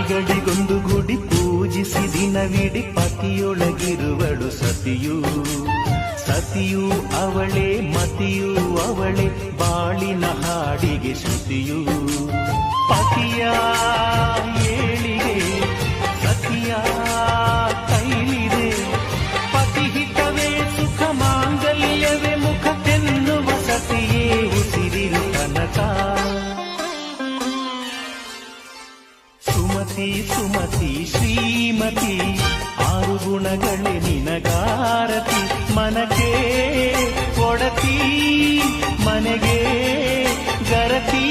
ಪತಿಗಳಿಗೊಂದು ಗುಡಿ ಪೂಜಿಸಿ ದಿನವಿಡಿ ಪತಿಯೊಳಗಿರುವಳು ಸತಿಯು. ಸತಿಯು ಅವಳೇ ಮತಿಯು ಅವಳೇ ಬಾಳಿನ ಹಾಡಿಗೆ ಶ್ರುತಿಯು. ಪತಿಯ ಏಳಿಗೆ ಸತಿಯ ಕೈಲಿದೆ. ಪತಿಹಿತವೇ ಸುಖ ಮಾಂಗಲ್ಯವೇ ಮುಖಕ್ಕೆನ್ನುವ ಸತಿಯೇ ಉಸಿರಿರು ತನಕ. ಸುಮತಿ ಸುಮತಿ ಶ್ರೀಮತಿ ಆರು ಗುಣಗಳೇ ನಿನಗಾರತಿ. ಮನಕ್ಕೆ ಕೊಡತಿ ಮನೆಗೆ ಗರತಿ.